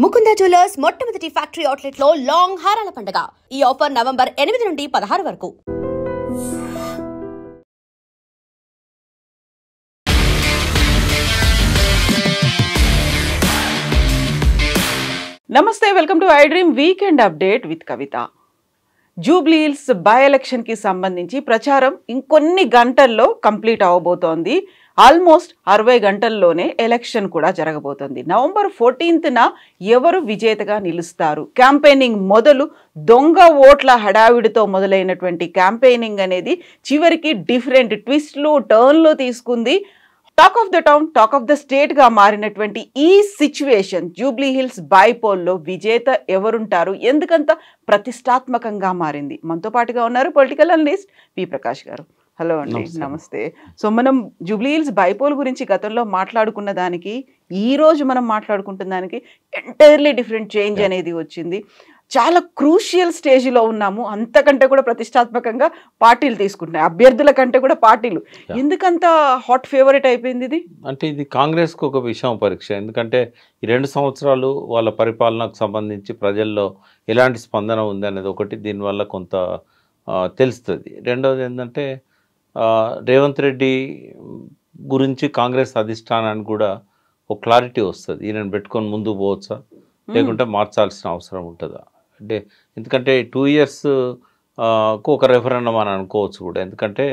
Mukunda jewellers మొట్టమొదటి factory outlet లో long హారాల పండుగ. ఈ ఆఫర్ నవంబర్ 8 నుండి 16 వరకు. నమస్తే, welcome to I dream weekend update with Kavitha. Jubilee hills by ఎలక్షన్కి సంబంధించి ప్రచారం ఇంకొన్ని గంటల్లో కంప్లీట్ అవ్వబోతోంది. ఆల్మోస్ట్ 60 గంటల్లోనే ఎలక్షన్ కూడా జరగబోతోంది. నవంబర్ 14న ఎవరు విజేతగా నిలుస్తారు? క్యాంపెయినింగ్ మొదలు దొంగ ఓట్ల హడావిడితో మొదలైనటువంటి క్యాంపెయినింగ్ అనేది చివరికి డిఫరెంట్ ట్విస్ట్లు టర్న్లు తీసుకుంది. Talk of the town, talk of the స్టేట్గా మారినటువంటి ఈ సిచ్యువేషన్ జూబ్లీ హిల్స్ బైపోల్లో విజేత ఎవరుంటారు, ఎందుకంత ప్రతిష్టాత్మకంగా మారింది? మనతో పాటుగా ఉన్నారు పొలిటికల్ అనలిస్ట్ పి ప్రకాష్ గారు. హలో అండి, నమస్తే. సో మనం జూబ్లీ హిల్స్ బైపోల్ గురించి గతంలో మాట్లాడుకున్న దానికి ఈ రోజు మనం మాట్లాడుకుంటున్న దానికి ఎంటైర్లీ డిఫరెంట్ చేంజ్ అనేది వచ్చింది. చాలా క్రూషియల్ స్టేజ్లో ఉన్నాము. అంతకంటే కూడా ప్రతిష్టాత్మకంగా పార్టీలు తీసుకుంటున్నాయి, అభ్యర్థుల కంటే కూడా పార్టీలు. ఎందుకంత హాట్ ఫేవరెట్ అయిపోయింది ఇది? అంటే ఇది కాంగ్రెస్కు ఒక విషయం పరీక్ష. ఎందుకంటే ఈ 2 సంవత్సరాలు వాళ్ళ పరిపాలనకు సంబంధించి ప్రజల్లో ఎలాంటి స్పందన ఉంది అనేది ఒకటి దీనివల్ల కొంత తెలుస్తుంది. రెండవది ఏంటంటే రేవంత్ రెడ్డి గురించి కాంగ్రెస్ అధిష్టానానికి కూడా ఒక క్లారిటీ వస్తుంది. ఈయనను పెట్టుకొని ముందుకు పోవచ్చా లేకుంటే మార్చాల్సిన అవసరం ఉంటుందా అంటే. ఎందుకంటే 2 ఇయర్స్కు ఒక రెఫరెండం అని అనుకోవచ్చు కూడా. ఎందుకంటే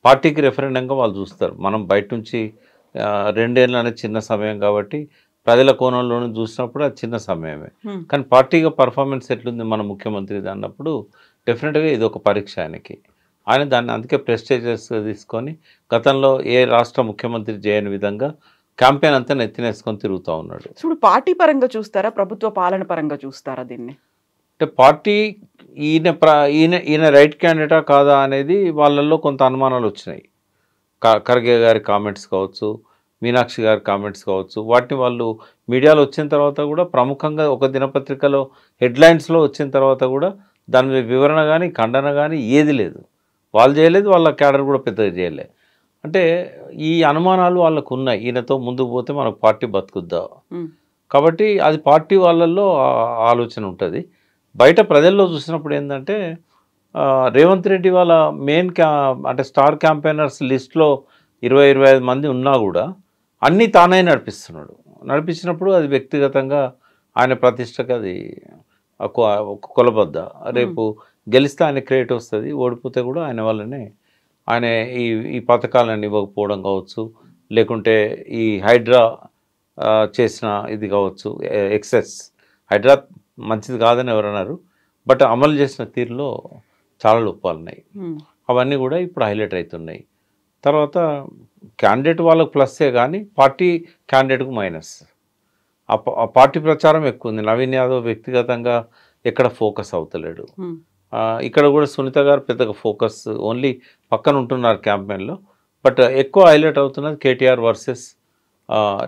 పార్టీకి రెఫరెండంగా వాళ్ళు చూస్తారు. మనం బయట నుంచి 2 ఏళ్ళు అనేది చిన్న సమయం కాబట్టి ప్రజల కోణంలోనే చూసినప్పుడు అది చిన్న సమయమే. కానీ పార్టీగా పర్ఫార్మెన్స్ ఎట్లుంది మన ముఖ్యమంత్రిది అన్నప్పుడు డెఫినెట్గా ఇది ఒక పరీక్ష ఆయనకి. ఆయన దాన్ని అందుకే ప్రెస్టేజియస్గా తీసుకొని గతంలో ఏ రాష్ట్ర ముఖ్యమంత్రి చేయని విధంగా క్యాంపెయిన్ అంతా నెత్తినేసుకొని తిరుగుతూ ఉన్నాడు. ఇప్పుడు పార్టీ పరంగా చూస్తారా, ప్రభుత్వ పాలన పరంగా చూస్తారా దీన్ని? అంటే పార్టీ ఈయన రైట్ క్యాండిడేటా కాదా అనేది వాళ్ళల్లో కొంత అనుమానాలు వచ్చినాయి. ఖర్గే గారి కామెంట్స్ కావచ్చు, మీనాక్షి గారి కామెంట్స్ కావచ్చు, వాటిని వాళ్ళు మీడియాలో వచ్చిన తర్వాత కూడా ప్రముఖంగా ఒక దినపత్రికలో హెడ్లైన్స్లో వచ్చిన తర్వాత కూడా దాని మీద వివరణ కానీ ఖండన కానీ ఏది లేదు. వాళ్ళు చేయలేదు, వాళ్ళ క్యాడర్ కూడా పెద్దగా చేయలేదు. అంటే ఈ అనుమానాలు వాళ్ళకు ఉన్నాయి. ఈయనతో ముందుకు పోతే మనకు పార్టీ బతుకుద్దా కాబట్టి అది పార్టీ వాళ్ళల్లో ఆలోచన ఉంటుంది. బయట ప్రజల్లో చూసినప్పుడు ఏంటంటే రేవంత్ రెడ్డి వాళ్ళ మెయిన్ అంటే స్టార్ క్యాంపెయినర్స్ లిస్ట్లో 20-25 మంది ఉన్నా కూడా అన్నీ తానే నడిపిస్తున్నాడు. నడిపించినప్పుడు అది వ్యక్తిగతంగా ఆయన ప్రతిష్టకు అది కొలబద్ద. రేపు గెలిస్తే ఆయన క్రెడిట్ వస్తుంది, ఓడిపోతే కూడా ఆయన వల్లనే ఆయన ఈ పథకాలను ఇవ్వకపోవడం కావచ్చు, లేకుంటే ఈ హైడ్రా చేసిన ఇది కావచ్చు, ఎక్సెస్ హైడ్రా మంచిది కాదని ఎవరన్నారు, బట్ అమలు చేసిన తీరులో చాలా లోపాలున్నాయి. అవన్నీ కూడా ఇప్పుడు హైలైట్ అవుతున్నాయి. తర్వాత క్యాండిడేట్ వాళ్ళకు ప్లస్సే కానీ పార్టీ క్యాండిడేట్కు మైనస్. ఆ పార్టీ ప్రచారం ఎక్కువ ఉంది. నవీన్ యాదవ్ వ్యక్తిగతంగా ఎక్కడ ఫోకస్ అవుతలేడు. ఇక్కడ కూడా సునీత గారు పెద్దగా ఫోకస్ ఓన్లీ పక్కన ఉంటున్నారు క్యాంపెయిన్లో, బట్ ఎక్కువ హైలైట్ అవుతున్నది కేటీఆర్ వర్సెస్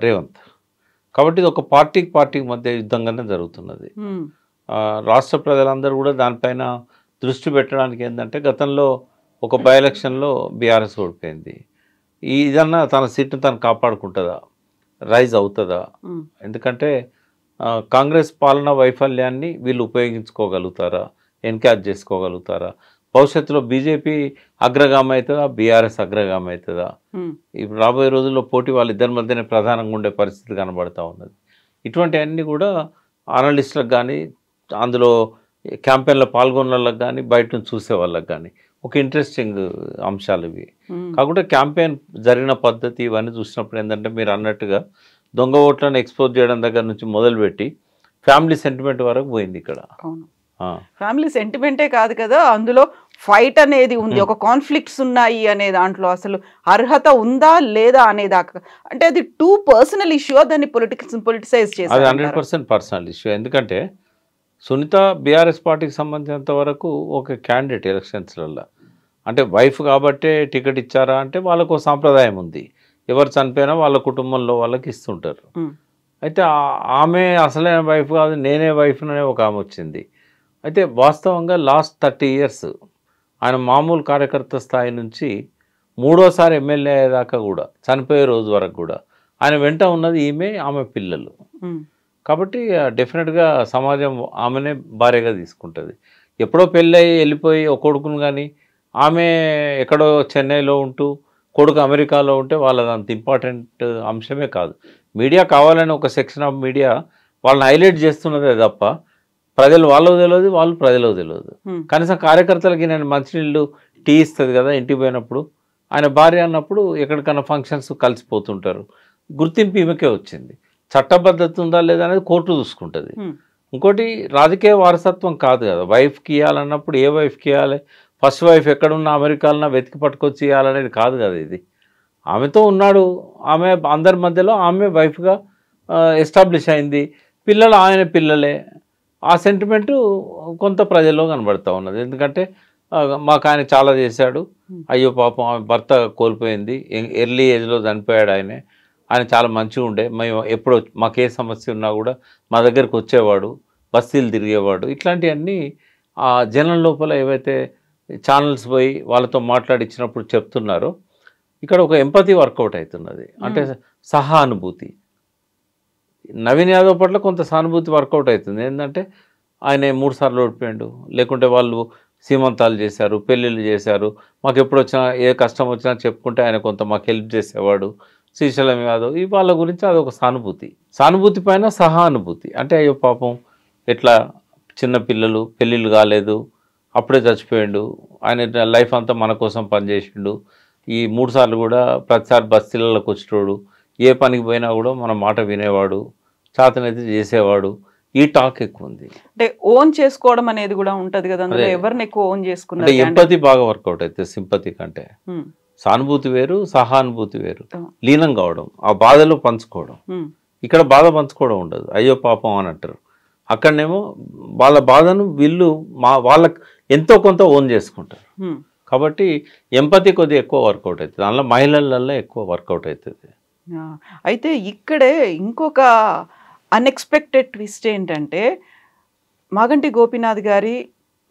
రేవంత్. కాబట్టి ఇది ఒక పార్టీకి మధ్య యుద్ధంగానే జరుగుతున్నది. రాష్ట్ర ప్రజలందరూ కూడా దానిపైన దృష్టి పెట్టడానికి ఏంటంటే గతంలో ఒక బై ఎలక్షన్లో బీఆర్ఎస్ ఓడిపోయింది. ఇదన్నా తన సీట్ను తను కాపాడుకుంటుందా, రైజ్ అవుతుందా? ఎందుకంటే కాంగ్రెస్ పాలన వైఫల్యాన్ని వీళ్ళు ఉపయోగించుకోగలుగుతారా, ఎన్క్యాచ్ చేసుకోగలుగుతారా? భవిష్యత్తులో బీజేపీ అగ్రగామి అవుతుందా, బీఆర్ఎస్ అగ్రగామి అవుతుందా? ఇప్పుడు రాబోయే రోజుల్లో పోటీ వాళ్ళిద్దరి మధ్యనే ప్రధానంగా ఉండే పరిస్థితి కనబడతా ఉన్నది. ఇటువంటివన్నీ కూడా అనలిస్టులకు కానీ అందులో క్యాంపెయిన్లో పాల్గొన్న వాళ్ళకి కానీ బయట నుంచి చూసే వాళ్ళకి కానీ ఒక ఇంట్రెస్టింగ్ అంశాలు ఇవి. కాకుండా క్యాంపెయిన్ జరిగిన పద్ధతి ఇవన్నీ చూసినప్పుడు ఏంటంటే మీరు అన్నట్టుగా దొంగ ఓట్లను ఎక్స్పోజ్ చేయడం దగ్గర నుంచి మొదలుపెట్టి ఫ్యామిలీ సెంటిమెంట్ వరకు పోయింది ఇక్కడ. ఫ్యామిలీ సెంటిమెంటే కాదు కదా, అందులో ఫైట్ అనేది ఉంది, ఒక కాన్ఫ్లిక్ట్స్ ఉన్నాయి అనే దాంట్లో అసలు అర్హత ఉందా లేదా అనేదాకా. అంటే అది టూ పర్సనల్ ఇష్యూ, దాన్ని పొలిటిసైజ్ చేసి అది 100% పర్సనల్ ఇష్యూ. ఎందుకంటే సునీత బీఆర్ఎస్ పార్టీకి సంబంధించినంత వరకు ఒక క్యాండిడేట్ ఎలక్షన్స్లలో అంటే వైఫ్ కాబట్టే టికెట్ ఇచ్చారా అంటే వాళ్ళకు సాంప్రదాయం ఉంది. ఎవరు చనిపోయినా వాళ్ళ కుటుంబంలో వాళ్ళకి ఇస్తుంటారు. అయితే ఆమె అసలైన వైఫ్ కాదు, నేనే వైఫ్ అనే ఒక ఆమె వచ్చింది. అయితే వాస్తవంగా లాస్ట్ 30 ఇయర్స్ ఆయన మామూలు కార్యకర్త స్థాయి నుంచి 3వసారి ఎమ్మెల్యే అయ్యేదాకా కూడా చనిపోయే రోజు వరకు కూడా ఆయన వెంట ఉన్నది ఈమె, ఆమె పిల్లలు. కాబట్టి డెఫినెట్గా సమాజం ఆమెనే భార్యగా తీసుకుంటుంది. ఎప్పుడో పెళ్ళి అయ్యి వెళ్ళిపోయి ఒక కొడుకును కానీ ఆమె ఎక్కడో చెన్నైలో ఉంటూ కొడుకు అమెరికాలో ఉంటే వాళ్ళది అంత ఇంపార్టెంట్ అంశమే కాదు. మీడియా కావాలని ఒక సెక్షన్ ఆఫ్ మీడియా వాళ్ళని హైలైట్ చేస్తున్నదే తప్ప ప్రజలు వాళ్ళకు తెలియదు, వాళ్ళు ప్రజలకు తెలియదు. కనీసం కార్యకర్తలకి నేను మంచినీళ్ళు టీ ఇస్తుంది కదా ఇంటికి పోయినప్పుడు, ఆయన భార్య అన్నప్పుడు ఎక్కడికైనా ఫంక్షన్స్ కలిసిపోతుంటారు. గుర్తింపు ఈమెకే వచ్చింది. చట్టబద్ధత ఉందా లేదా అనేది కోర్టు చూసుకుంటుంది. ఇంకోటి రాజకీయ వారసత్వం కాదు కదా, వైఫ్కి ఇవ్వాలన్నప్పుడు ఏ వైఫ్కి ఇవ్వాలి, ఫస్ట్ వైఫ్ ఎక్కడున్నా అమెరికాలో వెతికి పట్టుకొచ్చి ఇవ్వాలనేది కాదు కదా. ఇది ఆమెతో ఉన్నాడు, ఆమె అందరి మధ్యలో ఆమె వైఫ్గా ఎస్టాబ్లిష్ అయింది, పిల్లలు ఆయన పిల్లలే. ఆ సెంటిమెంటు కొంత ప్రజల్లో కనబడుతూ ఉన్నది. ఎందుకంటే మాకు ఆయన చాలా చేశాడు, అయ్యో పాపం ఆమె భర్త కోల్పోయింది, ఎర్లీ ఏజ్లో చనిపోయాడు ఆయన చాలా మంచిగా ఉండే, మేము ఎప్పుడు మాకు ఏ సమస్య ఉన్నా కూడా మా దగ్గరికి వచ్చేవాడు, బస్తీలు తిరిగేవాడు. ఇట్లాంటివన్నీ ఆ జనం లోపల ఏవైతే ఛానల్స్ పోయి వాళ్ళతో మాట్లాడిచ్చినప్పుడు చెప్తున్నారో ఇక్కడ ఒక ఎంపతి వర్కౌట్ అవుతున్నది. అంటే సహానుభూతి. నవీన్ యాదవ్ పట్ల కొంత సానుభూతి వర్కౌట్ అవుతుంది. ఏంటంటే ఆయన 3 సార్లు ఓడిపోయాడు, లేకుంటే వాళ్ళు సీమంతాలు చేశారు, పెళ్ళిళ్ళు చేశారు, మాకు ఎప్పుడు వచ్చినా ఏ కష్టం వచ్చినా చెప్పుకుంటే ఆయన కొంత మాకు హెల్ప్ చేసేవాడు. శ్రీశైలం యాదవ్ ఈ వాళ్ళ గురించి అదొక సానుభూతి. సానుభూతి పైన సహానుభూతి. అంటే అయ్యో పాపం ఎట్లా చిన్న పిల్లలు పెళ్ళిళ్ళు కాలేదు, అప్పుడే చచ్చిపోయాడు, ఆయన లైఫ్ అంతా మన కోసం పనిచేసిండు, ఈ 3 సార్లు కూడా ప్రతిసారి బస్తీలలోకి వచ్చేటోడు, ఏ పనికి పోయినా కూడా మన మాట వినేవాడు, చేతనైతే చేసేవాడు. ఈ టాక్ ఎక్కువ ఉంది. అంటే ఓన్ చేసుకోవడం అనేది కూడా ఉంటది కదా, అందులో ఎవరిని ఎక్కువ ఓన్ చేసుకున్నారు. ఎంపతి బాగా వర్కౌట్ అయితే సింపతి కంటే. సానుభూతి వేరు, సహానుభూతి వేరు. లీనం కావడం, ఆ బాధలో పంచుకోవడం. ఇక్కడ బాధ పంచుకోవడం ఉండదు, అయ్యో పాపం అని అంటారు. అక్కడనేమో వాళ్ళ బాధను వీళ్ళు వాళ్ళకి ఎంతో కొంత ఓన్ చేసుకుంటారు. కాబట్టి ఎంపతి కొద్దిగా ఎక్కువ వర్కౌట్ అవుతుంది, అందులో మహిళలలో ఎక్కువ వర్కౌట్ అవుతుంది. అయితే ఇక్కడే ఇంకొక అన్ఎక్స్పెక్టెడ్ ట్విస్ట్ ఏంటంటే, మాగంటి గోపీనాథ్ గారి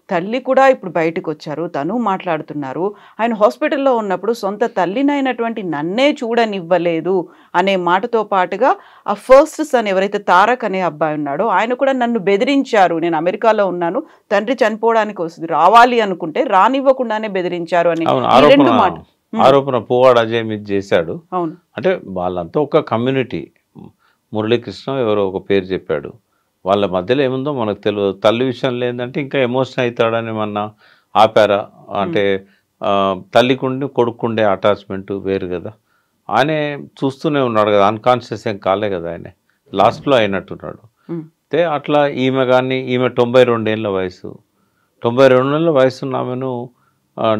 తల్లి కూడా ఇప్పుడు బయటకు వచ్చారు, తను మాట్లాడుతున్నారు. ఆయన హాస్పిటల్లో ఉన్నప్పుడు సొంత తల్లినైనటువంటి నన్నే చూడనివ్వలేదు అనే మాటతో పాటుగా ఆ ఫస్ట్ సన్ ఎవరైతే తారక్ అనే అబ్బాయి ఉన్నాడో ఆయన కూడా నన్ను బెదిరించారు, నేను అమెరికాలో ఉన్నాను, తండ్రి చనిపోవడానికి వస్తుంది, రావాలి అనుకుంటే రానివ్వకుండానే బెదిరించారు అని ఆరోపణ పువ్వాడ అజయ్ మీద చేశాడు. అంటే వాళ్ళంతా ఒక కమ్యూనిటీ. మురళీకృష్ణ ఎవరో ఒక పేరు చెప్పాడు, వాళ్ళ మధ్యలో ఏముందో మనకు తెలియదు. తల్లి విషయంలో ఏంటంటే ఇంకా ఎమోషన్ అవుతాడని ఏమన్నా ఆపారా అంటే, తల్లికుండి కొడుకుండే అటాచ్మెంట్ వేరు కదా. ఆయనే చూస్తూనే ఉన్నాడు కదా, అన్కాన్షియస్ ఏం కాలే కదా, ఆయన లాస్ట్లో అయినట్టున్నాడు. అయితే అట్లా ఈమె కానీ, ఈమె 92 ఏళ్ళ వయసు, 92 ఏళ్ళ వయసు ఉన్న ఆమెను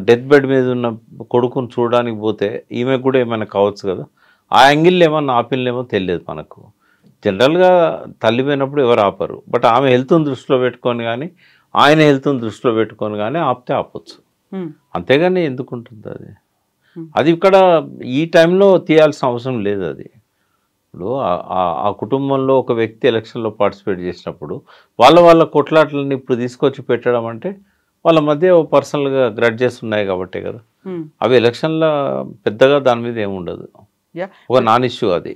డెత్ బెడ్ మీద ఉన్న కొడుకుని చూడడానికి పోతే ఈమె కూడా ఏమైనా కావచ్చు కదా. ఆ యాంగిల్ ఏమన్నా ఆపిల్లేమో తెలియదు మనకు. జనరల్గా తల్లి పోయినప్పుడు ఎవరు ఆపరు, బట్ ఆమె హెల్త్ని దృష్టిలో పెట్టుకొని కానీ ఆయన హెల్త్ని దృష్టిలో పెట్టుకొని కానీ ఆపితే ఆపొచ్చు, అంతేగాని ఎందుకుంటుంది అది. అది ఇక్కడ ఈ టైంలో తీయాల్సిన అవసరం లేదు. అది ఇప్పుడు ఆ కుటుంబంలో ఒక వ్యక్తి ఎలక్షన్లో పార్టిసిపేట్ చేసినప్పుడు వాళ్ళ కొట్లాట్లని ఇప్పుడు తీసుకొచ్చి పెట్టడం అంటే వాళ్ళ మధ్య పర్సనల్గా గ్రడ్జెస్ ఉన్నాయి కాబట్టే కదా. అవి ఎలక్షన్లో పెద్దగా దాని మీద ఏముండదు, ఒక నాన్ ఇష్యూ అది.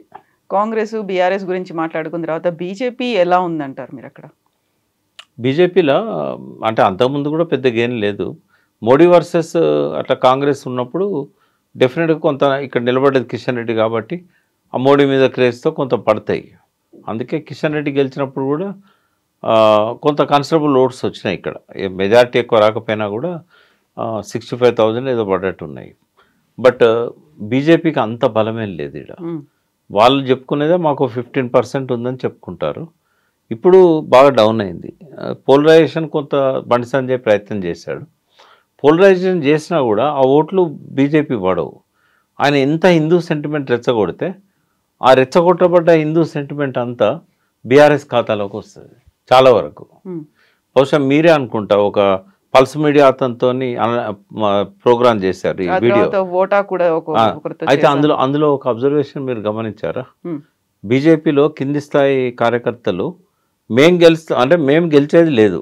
కాంగ్రెస్ బీఆర్ఎస్ గురించి మాట్లాడుకున్న తర్వాత బీజేపీ ఎలా ఉందంటారు మీరు అక్కడ? బీజేపీలో అంటే అంతకుముందు కూడా పెద్ద గేమ్ లేదు. మోడీ వర్సెస్ అట్లా కాంగ్రెస్ ఉన్నప్పుడు డెఫినెట్గా కొంత ఇక్కడ నిలబడ్డది కిషన్ రెడ్డి కాబట్టి ఆ మోడీ మీద క్రేజ్తో కొంత పడతాయి. అందుకే కిషన్ రెడ్డి గెలిచినప్పుడు కూడా కొంత కన్సిడరబుల్ ఓట్స్ వచ్చినాయి. ఇక్కడ మెజారిటీ ఎక్కువ రాకపోయినా కూడా 65,000 ఏదో పడ్డట్టు ఉన్నాయి. బట్ బీజేపీకి అంత బలమేం లేదు. ఇక్కడ వాళ్ళు చెప్పుకునేదే మాకు 15% ఉందని చెప్పుకుంటారు. ఇప్పుడు బాగా డౌన్ అయింది. పోలరైజేషన్ కొంత బండి సంజయ్ ప్రయత్నం చేశాడు. పోలరైజేషన్ చేసినా కూడా ఆ ఓట్లు బీజేపీ పడవు. ఆయన ఎంత హిందూ సెంటిమెంట్ రెచ్చగొడితే ఆ రెచ్చగొట్టబడ్డ హిందూ సెంటిమెంట్ అంతా బీఆర్ఎస్ ఖాతాలోకి వస్తుంది చాలా వరకు. బహుశా మీరే అనుకుంటా ఒక పల్స్ మీడియా అతనితో ప్రోగ్రామ్ చేశారు ఈ వీడియో. అయితే అందులో ఒక అబ్జర్వేషన్ మీరు గమనించారా? బీజేపీలో కింది స్థాయి కార్యకర్తలు మేము గెలిచేది లేదు,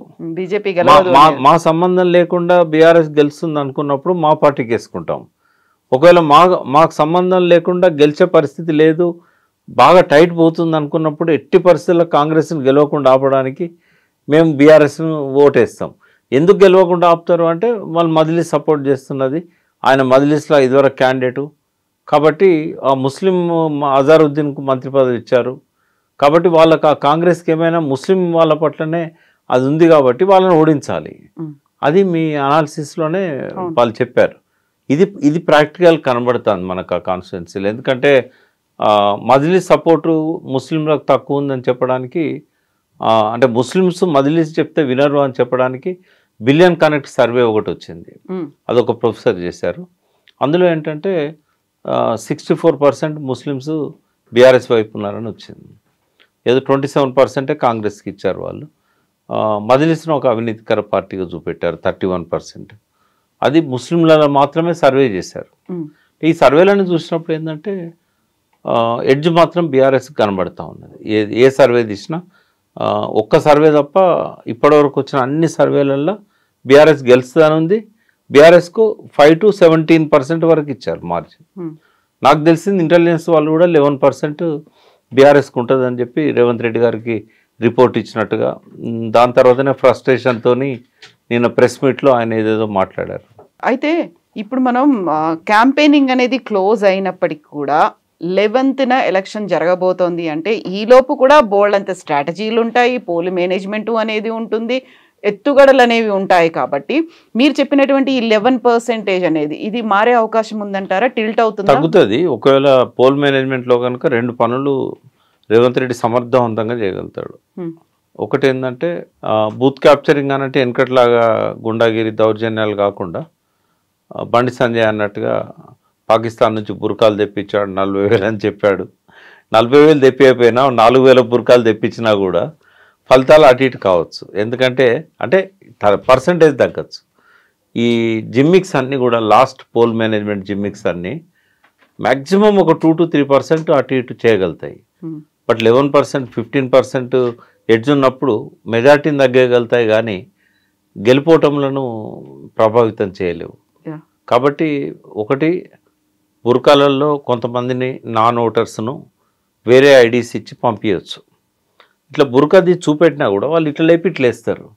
మా సంబంధం లేకుండా బీఆర్ఎస్ గెలుస్తుంది అనుకున్నప్పుడు మా పార్టీకి వేసుకుంటాం. ఒకవేళ మాకు సంబంధం లేకుండా గెలిచే పరిస్థితి లేదు, బాగా టైట్ పోతుంది అనుకున్నప్పుడు ఎట్టి పరిస్థితుల్లో కాంగ్రెస్ని గెలవకుండా ఆపడానికి మేము బీఆర్ఎస్ను ఓటేస్తాం. ఎందుకు గెలవకుండా ఆపుతారు అంటే వాళ్ళు మజ్లిస్ సపోర్ట్ చేస్తున్నది, ఆయన మజ్లిస్లో ఇదివరకు క్యాండిడేటు కాబట్టి ఆ ముస్లిం అజారుద్దీన్కు మంత్రి పదవి ఇచ్చారు కాబట్టి వాళ్ళకి ఆ కాంగ్రెస్కి ఏమైనా ముస్లిం వాళ్ళ పట్లనే అది ఉంది కాబట్టి వాళ్ళని ఓడించాలి. అది మీ అనాలిసిస్లోనే వాళ్ళు చెప్పారు. ఇది ప్రాక్టికల్ కనబడుతుంది మనకు ఆ కాన్స్టిట్యున్సీలో. ఎందుకంటే మజ్లిస్ సపోర్టు ముస్లింలకు తక్కువ ఉందని చెప్పడానికి, అంటే ముస్లిమ్స్ మజ్లిస్ చెప్తే వినరు అని చెప్పడానికి బిలియన్ కనెక్ట్ సర్వే ఒకటి వచ్చింది, అదొక ప్రొఫెసర్ చేశారు. అందులో ఏంటంటే 64% ముస్లిమ్స్ బీఆర్ఎస్ వైపు ఉన్నారని వచ్చింది. ఏదో 27% కాంగ్రెస్కి ఇచ్చారు వాళ్ళు. మజ్లిస్ను ఒక అవినీతికర పార్టీగా చూపెట్టారు 31%. అది ముస్లింలలో మాత్రమే సర్వే చేశారు. ఈ సర్వేలను చూసినప్పుడు ఏంటంటే ఎడ్జ్ మాత్రం బీఆర్ఎస్ కనబడతా ఉన్నది. ఏ సర్వే తీసినా ఒక్క సర్వే తప్ప ఇప్పటివరకు వచ్చిన అన్ని సర్వేలలో బీఆర్ఎస్ గెలుస్తుందని ఉంది. బీఆర్ఎస్కు 5 to 17% వరకు ఇచ్చారు మార్జిన్. నాకు తెలిసింది ఇంటెలిజెన్స్ వాళ్ళు కూడా 11% బీఆర్ఎస్కి ఉంటుందని చెప్పి రేవంత్ రెడ్డి గారికి రిపోర్ట్ ఇచ్చినట్టుగా. దాని తర్వాతనే ఫ్రస్ట్రేషన్తో నిన్న ప్రెస్ మీట్లో ఆయన ఏదేదో మాట్లాడారు. అయితే ఇప్పుడు మనం క్యాంపెయినింగ్ అనేది క్లోజ్ అయినప్పటికీ కూడా 11న ఎలక్షన్ జరగబోతోంది అంటే ఈలోపు కూడా బోల్డ్ అంత స్ట్రాటజీలు ఉంటాయి, పోల్ మేనేజ్మెంట్ అనేది ఉంటుంది, ఎత్తుగడలు అనేవి ఉంటాయి. కాబట్టి మీరు చెప్పినటువంటి ఈ 11% అనేది ఇది మారే అవకాశం ఉందంటారా? టిల్ట్ అవుతుంది, తగ్గుతుంది. ఒకవేళ పోల్ మేనేజ్మెంట్లో కనుక 2 పనులు రేవంత్ రెడ్డి సమర్థవంతంగా చేయగలుగుతాడు. ఒకటి ఏంటంటే బూత్ క్యాప్చరింగ్ అనంటే వెనకట్లాగా గుండాగిరి దౌర్జన్యాలు కాకుండా బండి సంజయ్ అన్నట్టుగా పాకిస్తాన్ నుంచి బుర్కాలు తెప్పించాడు 40,000 అని చెప్పాడు. 40,000 తెప్పిపోయినా 4,000 బుర్కాలు తెప్పించినా కూడా ఫలితాలు అటు ఇటు కావచ్చు. ఎందుకంటే అంటే పర్సంటేజ్ తగ్గచ్చు. ఈ జిమ్మిక్స్ అన్నీ కూడా లాస్ట్ పోల్ మేనేజ్మెంట్ జిమ్మిక్స్ అన్నీ మ్యాక్సిమం ఒక 2 to 3% అటు ఇటు చేయగలుగుతాయి. బట్ 11%, 15% ఎడ్జ్ ఉన్నప్పుడు మెజార్టీని తగ్గగలుగుతాయి కానీ గెలుపోవటంలను ప్రభావితం చేయలేవు. కాబట్టి ఒకటి బుర్కాలలో కొంతమందిని నాన్ ఓటర్స్ను వేరే ఐడీస్ ఇచ్చి పంపించవచ్చు. ఇట్లా బుర్కాది చూపెట్టినా కూడా వాళ్ళు ఇట్లా లేపి ఇట్లా వేస్తారు.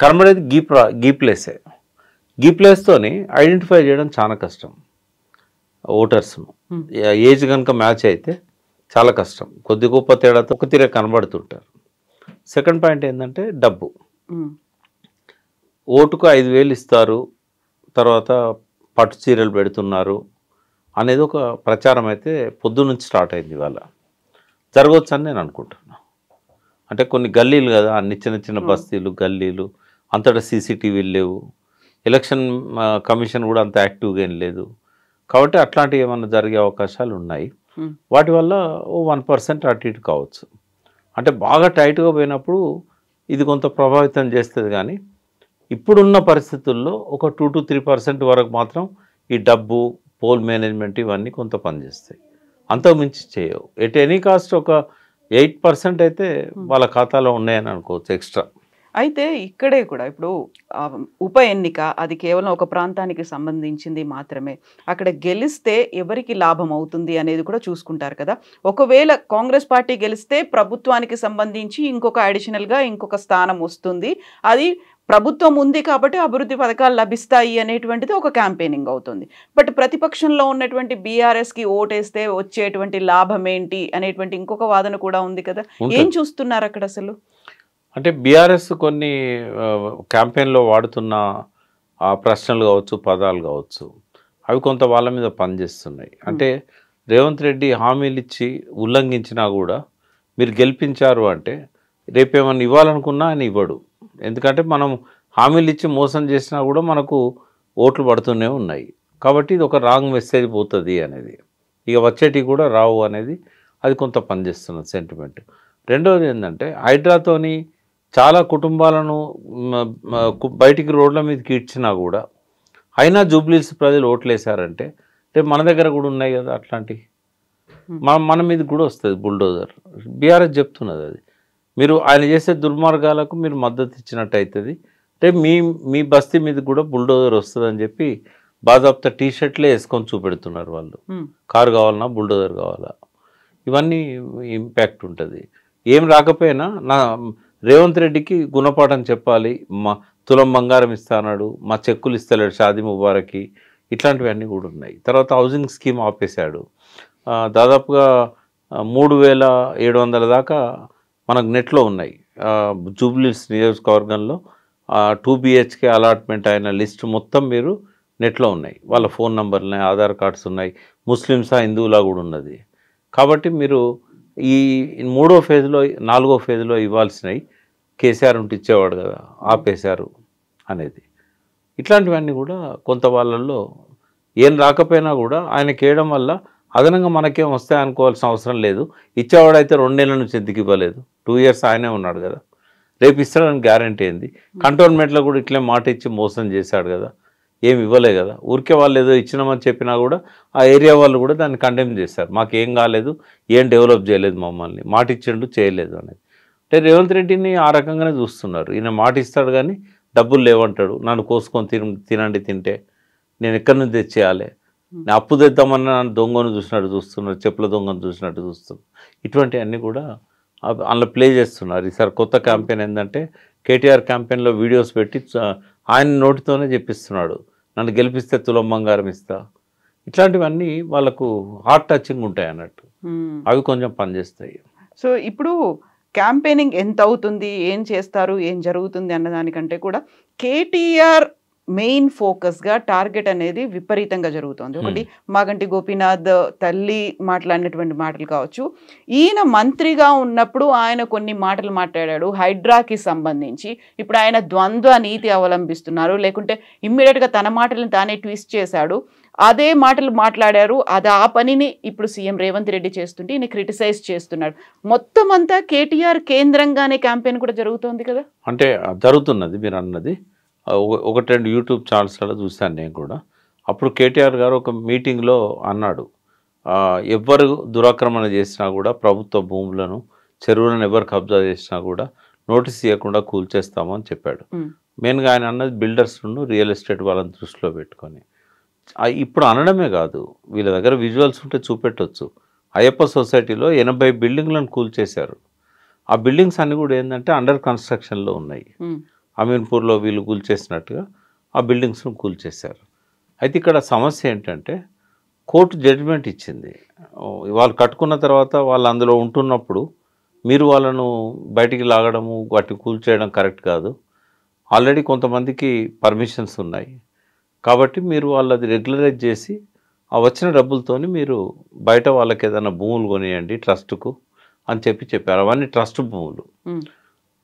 కనబడేది గీ ప్లేసే. గీ ప్లేస్తోని ఐడెంటిఫై చేయడం చాలా కష్టం ఓటర్స్ను. ఏజ్ కనుక మ్యాచ్ అయితే చాలా కష్టం. కొద్ది గొప్ప తేడాతో ఒక తీరే కనబడుతుంటారు. సెకండ్ పాయింట్ ఏంటంటే డబ్బు. ఓటుకు 5,000 ఇస్తారు, తర్వాత పట్టు చీరలు పెడుతున్నారు అనేది ఒక ప్రచారం అయితే పొద్దున్నుంచి స్టార్ట్ అయింది. ఇవాళ జరగవచ్చు అని నేను అనుకుంటున్నా. అంటే కొన్ని గల్లీలు కదా, అన్ని చిన్న చిన్న బస్తీలు గల్లీలు, అంతటా సీసీటీవీలు లేవు, ఎలక్షన్ కమిషన్ కూడా అంత యాక్టివ్గా ఏం లేదు. కాబట్టి అట్లాంటివి ఏమన్నా జరిగే అవకాశాలు ఉన్నాయి. వాటి వల్ల 1% అటు ఇటు కావచ్చు. అంటే బాగా టైట్గా పోయినప్పుడు ఇది కొంత ప్రభావితం చేస్తుంది. కానీ ఇప్పుడున్న పరిస్థితుల్లో ఒక 2 to 3% వరకు మాత్రం ఈ డబ్బు, పోల్ మేనేజ్మెంట్ ఇవన్నీ కొంత పనిచేస్తాయి. అంతకుమించి చేయవు. ఎట్ ఎనీ కాస్ట్ ఒక 8% అయితే వాళ్ళ ఖాతాలో ఉన్నాయని అనుకోవచ్చు ఎక్స్ట్రా. అయితే ఇక్కడే కూడా ఇప్పుడు ఉప ఎన్నిక అది కేవలం ఒక ప్రాంతానికి సంబంధించింది మాత్రమే. అక్కడ గెలిస్తే ఎవరికి లాభం అవుతుంది అనేది కూడా చూసుకుంటారు కదా. ఒకవేళ కాంగ్రెస్ పార్టీ గెలిస్తే ప్రభుత్వానికి సంబంధించి ఇంకొక అడిషనల్గా ఇంకొక స్థానం వస్తుంది, అది ప్రభుత్వం ఉంది కాబట్టి అభివృద్ధి పథకాలు లభిస్తాయి అనేటువంటిది ఒక క్యాంపెయినింగ్ అవుతుంది. బట్ ప్రతిపక్షంలో ఉన్నటువంటి బీఆర్ఎస్కి ఓటేస్తే వచ్చేటువంటి లాభం ఏంటి అనేటువంటి ఇంకొక వాదన కూడా ఉంది కదా. ఏం చూస్తున్నారు అక్కడ అసలు? అంటే బీఆర్ఎస్ కొన్ని క్యాంపెయిన్లో వాడుతున్న ఆ ప్రశ్నలు కావచ్చు, పదాలు కావచ్చు, అవి కొంత వాళ్ళ మీద పనిచేస్తున్నాయి. అంటే రేవంత్ రెడ్డి హామీలు ఇచ్చి ఉల్లంఘించినా కూడా మీరు గెలిపించారు అంటే రేపేమన్నా ఇవ్వాలనుకున్నా ఆయన ఇవ్వడు. ఎందుకంటే మనం హామీలు ఇచ్చి మోసం చేసినా కూడా మనకు ఓట్లు పడుతూనే ఉన్నాయి. కాబట్టి ఇది ఒక రాంగ్ మెసేజ్ పోతుంది అనేది, ఇక వచ్చేటివి కూడా రావు అనేది అది కొంత పనిచేస్తున్నది సెంటిమెంట్. రెండవది ఏంటంటే హైడ్రాతోని చాలా కుటుంబాలను బయటికి రోడ్ల మీదకి ఇచ్చినా కూడా అయినా జూబ్లీస్ ప్రజలు ఓట్లేశారంటే రేపు మన దగ్గర కూడా ఉన్నాయి కదా అట్లాంటివి, మన మీద కూడా వస్తుంది బుల్డోజర్. బీఆర్ఎస్ చెప్తున్నది అది. మీరు ఆయన చేసే దుర్మార్గాలకు మీరు మద్దతు ఇచ్చినట్టు అవుతుంది, రేపు మీ బస్తీ మీద కూడా బుల్డోజర్ వస్తుందని చెప్పి బాజాబ్తా టీషర్ట్లే వేసుకొని చూపెడుతున్నారు వాళ్ళు. కారు కావాలన్నా బుల్డోజర్ కావాలా. ఇవన్నీ ఇంపాక్ట్ ఉంటుంది. ఏం రాకపోయినా రేవంత్ రెడ్డికి గుణపాఠం చెప్పాలి, మా తులం బంగారం ఇస్తాడు, మా చెక్కులు ఇస్తలేడు షాదీ ముబారక్కి, ఇట్లాంటివన్నీ కూడా ఉన్నాయి. తర్వాత హౌసింగ్ స్కీమ్ ఆపేశాడు. దాదాపుగా 3700 దాకా మనకు నెట్లో ఉన్నాయి. జూబ్లీహిల్స్ నియోజకవర్గంలో 2 BHK అలాట్మెంట్ అయిన లిస్ట్ మొత్తం మీరు నెట్లో ఉన్నాయి. వాళ్ళ ఫోన్ నంబర్లు ఉన్నాయి, ఆధార్ కార్డ్స్ ఉన్నాయి, ముస్లిమ్సా హిందువులా కూడా ఉన్నది. కాబట్టి మీరు ఈ 3వ ఫేజ్లో 4వ ఫేజ్లో ఇవ్వాల్సినవి కేసీఆర్ ఉంటే ఇచ్చేవాడు కదా, ఆపేశారు అనేది. ఇట్లాంటివన్నీ కూడా కొంత వాళ్ళల్లో ఏం రాకపోయినా కూడా ఆయనకి వేయడం వల్ల అదనంగా మనకేం వస్తాయి అనుకోవాల్సిన అవసరం లేదు. ఇచ్చేవాడైతే 2 నెలల నుంచి ఎందుకు ఇవ్వలేదు, 2 years ఆయనే ఉన్నాడు కదా, రేపు ఇస్తాడని గ్యారంటీ ఏంది? కంటోన్మెంట్లో కూడా ఇట్లే మాట ఇచ్చి మోసం చేశాడు కదా, ఏమి ఇవ్వలే కదా. ఊరికే వాళ్ళు ఏదో ఇచ్చినామని చెప్పినా కూడా ఆ ఏరియా వాళ్ళు కూడా దాన్ని కండెమ్ చేశారు, మాకేం కాలేదు, ఏం డెవలప్ చేయలేదు, మమ్మల్ని మాట ఇచ్చిండు చేయలేదు అనేది. అంటే రేవంత్ రెడ్డిని ఆ రకంగానే చూస్తున్నారు. ఈయన మాట ఇస్తాడు కానీ డబ్బులు లేవంటాడు, నన్ను కోసుకొని తినండి, తింటే నేను ఎక్కడి నుంచి తెచ్చేయాలి, నేను అప్పు తెద్దామన్నా నన్ను దొంగను చూసినట్టు చూస్తున్నారు, చెప్పుల దొంగను చూసినట్టు చూస్తున్నారు. ఇటువంటివన్నీ కూడా అందులో ప్లే చేస్తున్నారు. ఈసారి కొత్త క్యాంపెయిన్ ఏంటంటే కేటీఆర్ క్యాంపెయిన్లో వీడియోస్ పెట్టి ఆయన నోటితోనే చెప్పిస్తున్నాడు, నన్ను గెలిపిస్తే తులం బంగారం ఇస్తా. ఇట్లాంటివన్నీ వాళ్ళకు హార్ట్ టచింగ్ ఉంటాయి అన్నట్టు, అవి కొంచెం పనిచేస్తాయి. సో ఇప్పుడు క్యాంపెయినింగ్ ఎంత అవుతుంది, ఏం చేస్తారు, ఏం జరుగుతుంది అన్నదానికంటే కూడా కేటీఆర్ మెయిన్ ఫోకస్గా టార్గెట్ అనేది విపరీతంగా జరుగుతుంది. ఒకటి మాగంటి గోపీనాథ్ తల్లి మాట్లాడినటువంటి మాటలు కావచ్చు, ఈయన మంత్రిగా ఉన్నప్పుడు ఆయన కొన్ని మాటలు మాట్లాడాడు హైడ్రాకి సంబంధించి. ఇప్పుడు ఆయన ద్వంద్వ నీతి అవలంబిస్తున్నారు, లేకుంటే ఇమ్మీడియట్గా తన మాటలను తానే ట్విస్ట్ చేశాడు, అదే మాటలు మాట్లాడారు. అది ఆ పనిని ఇప్పుడు సీఎం రేవంత్ రెడ్డి చేస్తుంటే ఈయన క్రిటిసైజ్ చేస్తున్నాడు. మొత్తం అంతా కేటీఆర్ కేంద్రంగానే క్యాంపెయిన్ కూడా జరుగుతోంది కదా. అంటే జరుగుతున్నది మీరు అన్నది. 1-2 యూట్యూబ్ ఛానల్స్లో చూశాను నేను కూడా. అప్పుడు కేటీఆర్ గారు ఒక మీటింగ్లో అన్నాడు, ఎవరు దురాక్రమణ చేసినా కూడా ప్రభుత్వ భూములను చెరువులను ఎవరు కబ్జా చేసినా కూడా నోటీస్ ఇవ్వకుండా కూల్చేస్తామని చెప్పాడు. మెయిన్గా ఆయన అన్నది బిల్డర్స్ను రియల్ ఎస్టేట్ వాళ్ళని దృష్టిలో పెట్టుకొని. ఇప్పుడు అనడమే కాదు, వీళ్ళ దగ్గర విజువల్స్ ఉంటే చూపెట్టవచ్చు. అయ్యప్ప సొసైటీలో 80 బిల్డింగ్లను కూల్చేశారు. ఆ బిల్డింగ్స్ అన్నీ కూడా ఏంటంటే అండర్ కన్స్ట్రక్షన్లో ఉన్నాయి. అమీన్పూర్లో వీళ్ళు కూల్చేసినట్టుగా ఆ బిల్డింగ్స్ను కూల్చేశారు. అయితే ఇక్కడ సమస్య ఏంటంటే కోర్టు జడ్జిమెంట్ ఇచ్చింది, వాళ్ళు కట్టుకున్న తర్వాత వాళ్ళు అందులో ఉంటున్నప్పుడు మీరు వాళ్ళను బయటికి లాగడము వాటిని కూల్చేయడం కరెక్ట్ కాదు. ఆల్రెడీ కొంతమందికి పర్మిషన్స్ ఉన్నాయి కాబట్టి మీరు వాళ్ళది రెగ్యులరైజ్ చేసి ఆ వచ్చిన డబ్బులతోని మీరు బయట వాళ్ళకి ఏదైనా భూములు కొనియండి ట్రస్ట్కు అని చెప్పారు. అవన్నీ ట్రస్ట్ భూములు.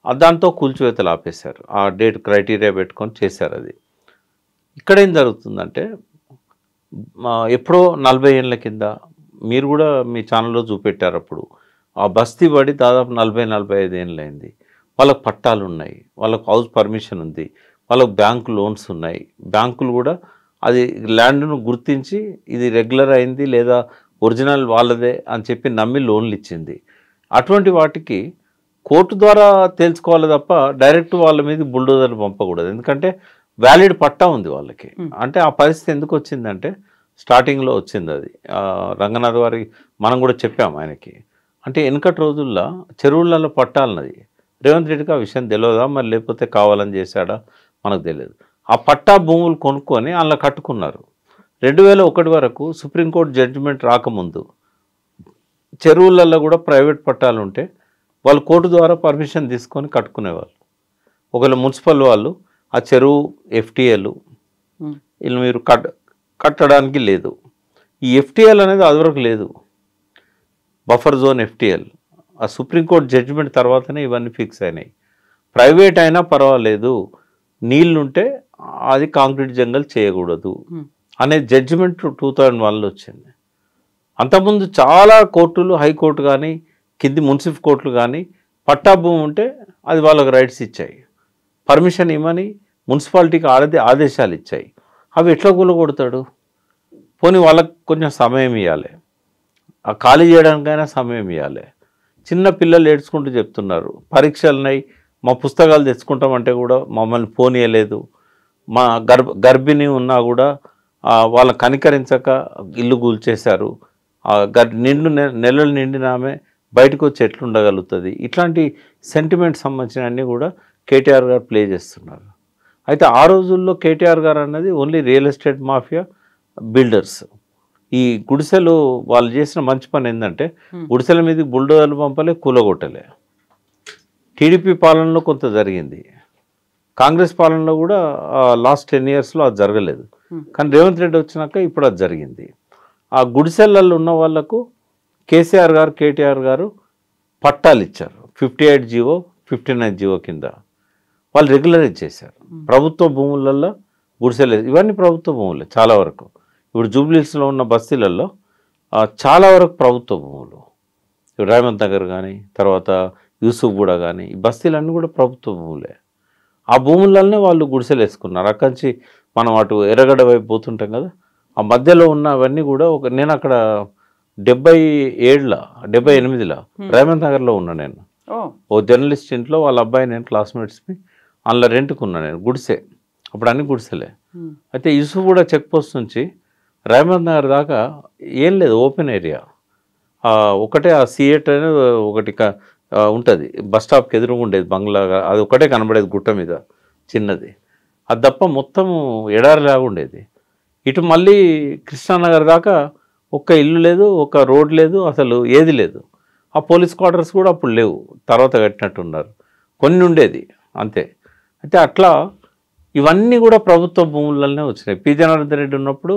దాంతో కూల్చివేతలు ఆపేశారు. ఆ డేట్ క్రైటీరియా పెట్టుకొని చేశారు. అది ఇక్కడ ఏం జరుగుతుందంటే ఎప్పుడో 40 ఏళ్ళ కింద మీరు కూడా మీ ఛానల్లో చూపెట్టారు. అప్పుడు ఆ బస్తీ పడి దాదాపు 40-45 ఏళ్ళు అయింది. వాళ్ళకు పట్టాలు ఉన్నాయి, వాళ్ళకు హౌస్ పర్మిషన్ ఉంది, వాళ్ళకు బ్యాంకు లోన్స్ ఉన్నాయి. బ్యాంకులు కూడా అది ల్యాండ్ను గుర్తించి ఇది రెగ్యులర్ అయింది లేదా ఒరిజినల్ వాళ్ళదే అని చెప్పి నమ్మి లోన్లు ఇచ్చింది. అటువంటి వాటికి కోర్టు ద్వారా తెలుసుకోవాలి తప్ప డైరెక్ట్ వాళ్ళ మీద బుల్డోజర్లు పంపకూడదు. ఎందుకంటే వ్యాలిడ్ పట్టా ఉంది వాళ్ళకి. అంటే ఆ పరిస్థితి ఎందుకు వచ్చిందంటే స్టార్టింగ్లో వచ్చింది అది. రంగనాథ్ వారి మనం కూడా చెప్పాము ఆయనకి. అంటే వెనకటి రోజుల్లో చెరువులలో పట్టాలన్నది రేవంత్ రెడ్డికి ఆ విషయం తెలియదా మరి లేకపోతే కావాలని చేశాడా మనకు తెలియదు. ఆ పట్టా భూములు కొనుక్కొని అందులో కట్టుకున్నారు. 2001 వరకు సుప్రీంకోర్టు జడ్జిమెంట్ రాకముందు చెరువులలో కూడా ప్రైవేట్ పట్టాలు ఉంటే వాళ్ళు కోర్టు ద్వారా పర్మిషన్ తీసుకొని కట్టుకునేవాళ్ళు. ఒకవేళ మున్సిపల్ వాళ్ళు ఆ చెరువు FTAలు వీళ్ళు మీరు కట్టడానికి లేదు. ఈ FTL అనేది అదివరకు లేదు, బఫర్ జోన్ FTL. ఆ సుప్రీంకోర్టు జడ్జిమెంట్ తర్వాతనే ఇవన్నీ ఫిక్స్ అయినాయి. ప్రైవేట్ అయినా పర్వాలేదు, నీళ్ళుంటే అది కాంక్రీట్ జంగల్ చేయకూడదు అనే జడ్జిమెంట్ 2001లో వచ్చింది. అంతకుముందు చాలా కోర్టులు, హైకోర్టు కానీ కింది మున్సిపల్ కోర్టులు కానీ పట్టా భూమి ఉంటే అది వాళ్ళకి రైట్స్ ఇచ్చాయి, పర్మిషన్ ఇవ్వని మున్సిపాలిటీకి ఆదేశాలు ఇచ్చాయి. అవి ఎట్లా కూలగొడతాడు? పోనీ వాళ్ళకి కొంచెం సమయం ఇవ్వాలి, ఆ ఖాళీ చేయడానికైనా సమయం ఇవ్వాలి. చిన్న పిల్లలు ఏడ్చుకుంటూ చెప్తున్నారు పరీక్షలున్నాయి, మా పుస్తకాలు తెచ్చుకుంటామంటే కూడా మమ్మల్ని పోనీయలేదు, మా గర్భిణి ఉన్నా కూడా వాళ్ళని కనికరించక ఇల్లు కూల్చేశారు, నిండు నెలలు నిండిన ఆమె బయటకు వచ్చి ఎట్లుండగలుగుతుంది, ఇట్లాంటి సెంటిమెంట్ సంబంధించిన అన్నీ కూడా కేటీఆర్ గారు ప్లే చేస్తున్నారు. అయితే ఆ రోజుల్లో కేటీఆర్ గారు అన్నది only real estate mafia builders. ఈ గుడిసెలు వాళ్ళు చేసిన మంచి పని ఏంటంటే గుడిసెల మీదకి బుల్డోజర్లు పంపలే, కూలగొట్టలే. టీడీపీ పాలనలో కొంత జరిగింది, కాంగ్రెస్ పాలనలో కూడా లాస్ట్ 10 yearsలో అది జరగలేదు. కానీ రేవంత్ రెడ్డి వచ్చినాక ఇప్పుడు అది జరిగింది. ఆ గుడిసెలలో ఉన్న వాళ్లకు కేసీఆర్ గారు కేటీఆర్ గారు పట్టాలు ఇచ్చారు. 58 జీవో 59 జీవో కింద వాళ్ళు రెగ్యులరైజ్ చేశారు. ప్రభుత్వ భూములలో గుడిసెలు, ఇవన్నీ ప్రభుత్వ భూములే చాలా వరకు. ఇప్పుడు జూబ్లీహిల్స్లో ఉన్న బస్తీలలో చాలా వరకు ప్రభుత్వ భూములు. ఇప్పుడు రేవంత్ నగర్ కానీ తర్వాత యూసుఫ్గూడ కానీ ఈ బస్తీలన్నీ కూడా ప్రభుత్వ భూములే. ఆ భూములనే వాళ్ళు గుడిసెలు వేసుకున్నారు. అక్కడి నుంచి మనం అటు ఎర్రగడ్డ వైపు పోతుంటాం కదా, ఆ మధ్యలో ఉన్నవన్నీ కూడా నేను అక్కడ 78లో రేవంత్ నగర్లో ఉన్నా. నేను ఓ జర్నలిస్ట్ ఇంట్లో వాళ్ళ అబ్బాయి నేను క్లాస్మేట్స్ని అందులో రెంట్కున్నా నేను. గుడిసె అప్పుడు అన్ని గుడిసెలే. అయితే యూసుఫ్గూడ చెక్ పోస్ట్ నుంచి రేవంత్ నగర్ దాకా ఏం లేదు, ఓపెన్ ఏరియా. ఒకటే ఆ సియేట్ అనేది ఒకటి ఉంటుంది బస్ స్టాప్కి ఎదురుగా ఉండేది బంగ్లాగా, అది ఒకటే కనబడేది గుట్ట మీద చిన్నది. అది తప్ప మొత్తం ఎడారిలాగా ఉండేది. ఇటు మళ్ళీ కృష్ణానగర్ దాకా ఒక్క ఇల్లు లేదు, ఒక రోడ్ లేదు, అసలు ఏది లేదు. ఆ పోలీస్ క్వార్టర్స్ కూడా అప్పుడు లేవు, తర్వాత కట్టినట్టున్నారు. కొన్ని ఉండేది అంతే. అయితే అట్లా ఇవన్నీ కూడా ప్రభుత్వ భూములనే వచ్చినాయి. పి జనార్దన్ రెడ్డి ఉన్నప్పుడు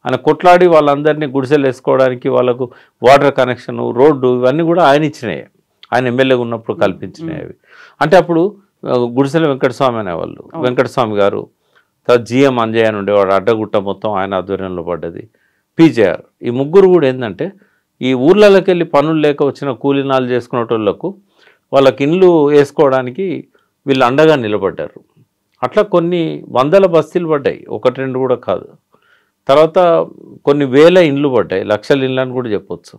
ఆయన కొట్లాడి వాళ్ళందరినీ గుడిసెలు వేసుకోవడానికి వాళ్ళకు వాటర్ కనెక్షన్, రోడ్డు ఇవన్నీ కూడా ఆయన ఇచ్చినాయి. ఆయన ఎమ్మెల్యేగా ఉన్నప్పుడు కల్పించినాయి అవి. అంటే అప్పుడు గుడిసెల వెంకటస్వామి అనేవాళ్ళు, వెంకటస్వామి గారు, తర్వాత జిఎం అంజయ్య అని ఉండేవాడు. అడ్డగుట్ట మొత్తం ఆయన ఆధ్వర్యంలో పడ్డది. పీజేఆర్, ఈ ముగ్గురు కూడా ఏంటంటే ఈ ఊర్లలోకి వెళ్ళి పనులు లేక వచ్చిన కూలీనాలు చేసుకునేటోళ్లకు వాళ్ళకి ఇండ్లు వేసుకోవడానికి వీళ్ళు అండగా నిలబడ్డారు. అట్లా కొన్ని వందల బస్తీలు పడ్డాయి, 1-2 కూడా కాదు. తర్వాత కొన్ని వేల ఇండ్లు పడ్డాయి, లక్షల ఇండ్లు అని కూడా చెప్పొచ్చు.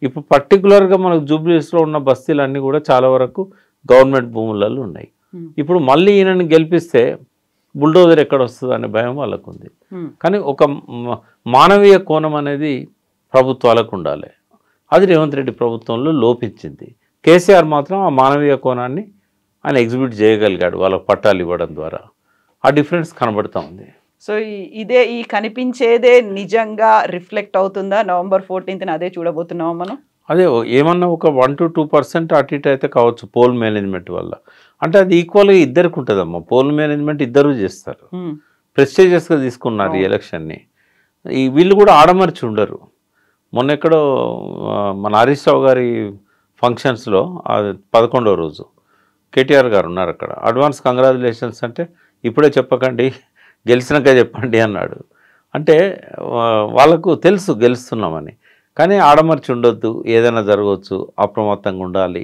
ఇప్పుడు పర్టికులర్గా మనకు జూబ్లీహిల్స్లో ఉన్న బస్తీలన్నీ కూడా చాలా వరకు గవర్నమెంట్ భూములలో ఉన్నాయి. ఇప్పుడు మళ్ళీ ఈయనని గెలిపిస్తే బుల్డోజర్ ఎక్కడ వస్తుంది అనే భయం వాళ్ళకు ఉంది. కానీ ఒక మానవీయ కోణం అనేది ప్రభుత్వాలకు ఉండాలి. అది రేవంత్ రెడ్డి ప్రభుత్వంలో లోపించింది. కేసీఆర్ మాత్రం ఆ మానవీయ కోణాన్ని ఆయన ఎగ్జిబిట్ చేయగలిగాడు వాళ్ళకు పట్టాలు ఇవ్వడం ద్వారా. ఆ డిఫరెన్స్ కనబడుతూ ఉంది. సో ఈ కనిపించేదే నిజంగా రిఫ్లెక్ట్ అవుతుందా? నవంబర్ 14th అదే చూడబోతున్నామా మనం? అదే ఏమన్నా ఒక 1 to 2% అటు ఇటు అయితే కావచ్చు పోల్ మేనేజ్మెంట్ వల్ల. అంటే అది ఈక్వల్గా ఇద్దరికి ఉంటుందమ్మా. పోల్ మేనేజ్మెంట్ ఇద్దరు చేస్తారు, ప్రెస్టీజియస్గా తీసుకున్నారు ఈ ఎలక్షన్ని. వీళ్ళు కూడా ఆడమర్చి ఉండరు. మొన్న ఎక్కడో మన హరీష్ రావు గారి ఫంక్షన్స్లో 11వ రోజు కేటీఆర్ గారు ఉన్నారు అక్కడ. అడ్వాన్స్ కంగ్రాచులేషన్స్ అంటే ఇప్పుడే చెప్పకండి, గెలిచినాక చెప్పండి అన్నాడు. అంటే వాళ్ళకు తెలుసు గెలుస్తున్నామని, కానీ ఆడమర్చి ఉండొద్దు, ఏదైనా జరగవచ్చు, అప్రమత్తంగా ఉండాలి.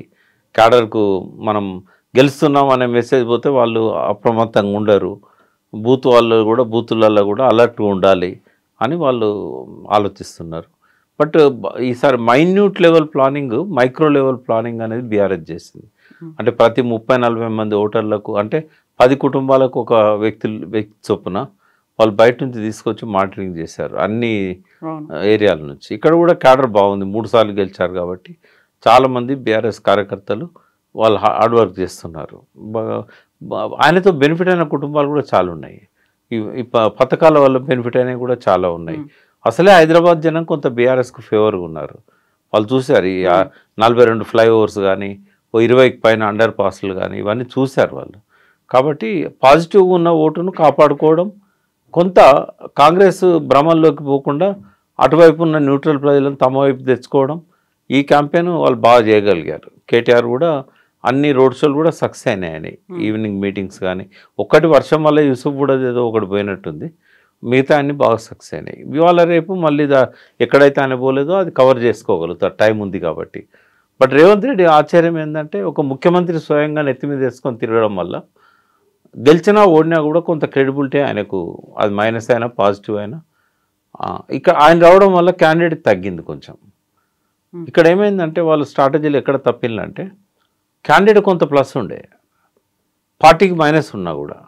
క్యాడర్కు మనం గెలుస్తున్నాం అనే మెసేజ్ పోతే వాళ్ళు అప్రమత్తంగా ఉండరు. వాళ్ళు కూడా బూతులలో కూడా అలర్ట్గా ఉండాలి అని వాళ్ళు ఆలోచిస్తున్నారు. బట్ ఈసారి minute level planning, micro level planning అనేది బీఆర్ఎస్ చేసింది. అంటే ప్రతి 30-40 మంది ఓటర్లకు, అంటే 10 కుటుంబాలకు ఒక వ్యక్తి చొప్పున వాళ్ళు బయట నుంచి తీసుకొచ్చి మానిటరింగ్ చేశారు అన్ని ఏరియాల నుంచి. ఇక్కడ కూడా క్యాడర్ బాగుంది, 3 సార్లు గెలిచారు కాబట్టి చాలామంది బీఆర్ఎస్ కార్యకర్తలు వాళ్ళు హార్డ్ వర్క్ చేస్తున్నారు. ఆయనతో బెనిఫిట్ అయిన కుటుంబాలు కూడా చాలా ఉన్నాయి. ఈ పథకాల వల్ల బెనిఫిట్ అయినవి కూడా చాలా ఉన్నాయి. అసలే హైదరాబాద్ జనం కొంత బీఆర్ఎస్కు ఫేవర్గా ఉన్నారు. వాళ్ళు చూశారు ఈ 42 ఫ్లైఓవర్స్ కానీ, 20కి పైన అండర్ పాస్లు కానీ ఇవన్నీ చూశారు వాళ్ళు. కాబట్టి పాజిటివ్గా ఉన్న ఓటును కాపాడుకోవడం, కొంత కాంగ్రెస్ భ్రమల్లోకి పోకుండా అటువైపు ఉన్న న్యూట్రల్ ప్రజలను తమ వైపు తెచ్చుకోవడం, ఈ క్యాంపెయిన్ వాళ్ళు బాగా చేయగలిగారు. కేటీఆర్ కూడా అన్ని రోడ్ షోలు కూడా సక్సెస్ అయినాయని, ఈవినింగ్ మీటింగ్స్ కానీ. ఒక్కటి వర్షం వల్ల యూసుఫ్ కూడా ఏదో ఒకటి పోయినట్టుంది, మిగతా అన్ని బాగా సక్సెస్ అయినాయి. ఇవాళ రేపు మళ్ళీ ఎక్కడైతే ఆయన పోలేదో అది కవర్ చేసుకోగలుగుతారు, టైం ఉంది కాబట్టి. బట్ రేవంత్ రెడ్డి ఆశ్చర్యం ఏంటంటే ఒక ముఖ్యమంత్రి స్వయంగా నెత్తి మీద వేసుకొని తిరగడం వల్ల గెలిచినా ఓడినా కూడా కొంత క్రెడిబిలిటీ ఆయనకు, అది మైనస్ అయినా పాజిటివ్ అయినా ఇక్కడ ఆయన రావడం వల్ల క్యాండిడేట్ తగ్గింది కొంచెం. ఇక్కడ ఏమైందంటే వాళ్ళు స్ట్రాటజీలు ఎక్కడ తప్పిందంటే క్యాండిడేట్ కొంత ప్లస్ ఉండే, పార్టీకి మైనస్ ఉన్నా కూడా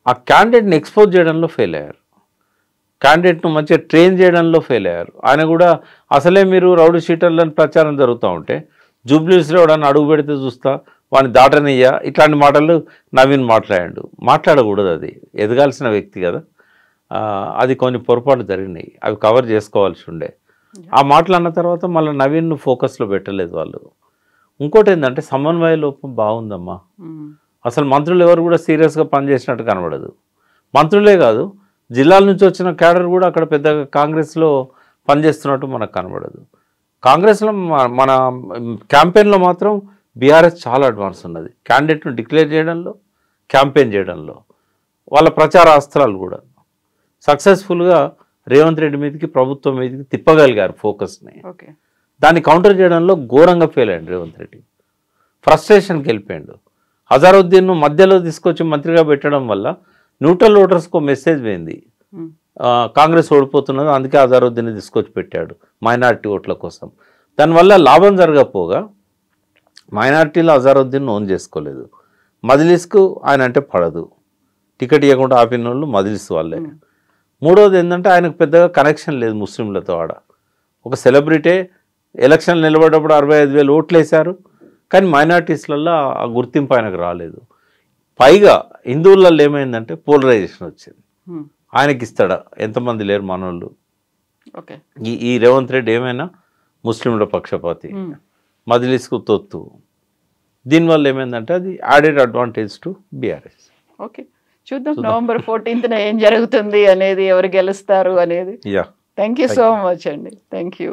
ఆ క్యాండిడేట్ని ఎక్స్పోజ్ చేయడంలో ఫెయిల్ అయ్యారు. క్యాండిడేట్ను మంచిగా ట్రైన్ చేయడంలో ఫెయిల్ అయ్యారు. ఆయన కూడా అసలే మీరు రౌడీ షీటర్లని ప్రచారం జరుగుతూ ఉంటే జూబ్లీస్లో ఎవడన్నా అడుగు పెడితే చూస్తా వాడిని దాటనియ్యా ఇట్లాంటి మాటలు నవీన్ మాట్లాడకూడదు. అది ఎదగాల్సిన వ్యక్తి కదా. అది కొన్ని పొరపాటు జరిగినాయి, అవి కవర్ చేసుకోవాల్సి ఉండే. ఆ మాటలు అన్న తర్వాత మళ్ళీ నవీన్ను ఫోకస్లో పెట్టలేదు వాళ్ళు. ఇంకోటి ఏంటంటే సమన్వయ లోపం బాగుందమ్మా. అసలు మంత్రులు ఎవరు కూడా సీరియస్గా పనిచేసినట్టు కనబడదు. మంత్రులే కాదు, జిల్లాల నుంచి వచ్చిన క్యాడర్ కూడా అక్కడ పెద్దగా కాంగ్రెస్లో పనిచేస్తున్నట్టు మనకు కనబడదు. కాంగ్రెస్లో మన క్యాంపెయిన్లో మాత్రం బీఆర్ఎస్ చాలా అడ్వాన్స్ ఉన్నది. క్యాండిడేట్ను డిక్లేర్ చేయడంలో, క్యాంపెయిన్ చేయడంలో, వాళ్ళ ప్రచార అస్త్రాలు కూడా సక్సెస్ఫుల్గా రేవంత్ రెడ్డి మీదకి, ప్రభుత్వం మీదకి తిప్పగలిగారు ఫోకస్ని. దాన్ని కౌంటర్ చేయడంలో ఘోరంగా ఫెయిల్ అయ్యాడు రేవంత్ రెడ్డి. ఫ్రస్ట్రేషన్కి వెళ్ళిపోయాడు. అజారుద్దీన్ను మధ్యలో తీసుకొచ్చి మంత్రిగా పెట్టడం వల్ల న్యూట్రల్ ఓటర్స్కు మెసేజ్ పోయింది, కాంగ్రెస్ ఓడిపోతున్నది, అందుకే అజారుద్దీన్ని తీసుకొచ్చి పెట్టాడు మైనారిటీ ఓట్ల కోసం. దానివల్ల లాభం జరగకపోగా మైనారిటీలో అజారుద్దీన్ ఓన్ చేసుకోలేదు. మజ్లిస్కు ఆయన అంటే పడదు, టికెట్ ఇవ్వకుండా ఆపిన వాళ్ళు మజ్లిస్ వాళ్ళే. మూడోది ఏంటంటే ఆయనకు పెద్దగా కనెక్షన్ లేదు ముస్లింలతో. ఆడ ఒక సెలబ్రిటీ ఎలక్షన్ నిలబడ్డప్పుడు 65,000 ఓట్లు వేశారు, కానీ మైనారిటీస్లలో ఆ గుర్తింపు ఆయనకు రాలేదు. పైగా హిందువులలో ఏమైందంటే పోలరైజేషన్ వచ్చింది. ఆయనకి ఇస్తాడా, ఎంతమంది లేరు మనోళ్ళు. ఈ రేవంత్ రెడ్డి ఏమైనా ముస్లింల పక్షపాతి, మజ్లిస్కు తొత్తు. దీనివల్ల ఏమైందంటే అది added advantage to BRS. Okay, చూద్దాం నవంబర్ 14th ఏం జరుగుతుంది అనేది, ఎవరు గెలుస్తారు అనేది. థ్యాంక్ యూ సో మచ్ అండి. Thank you.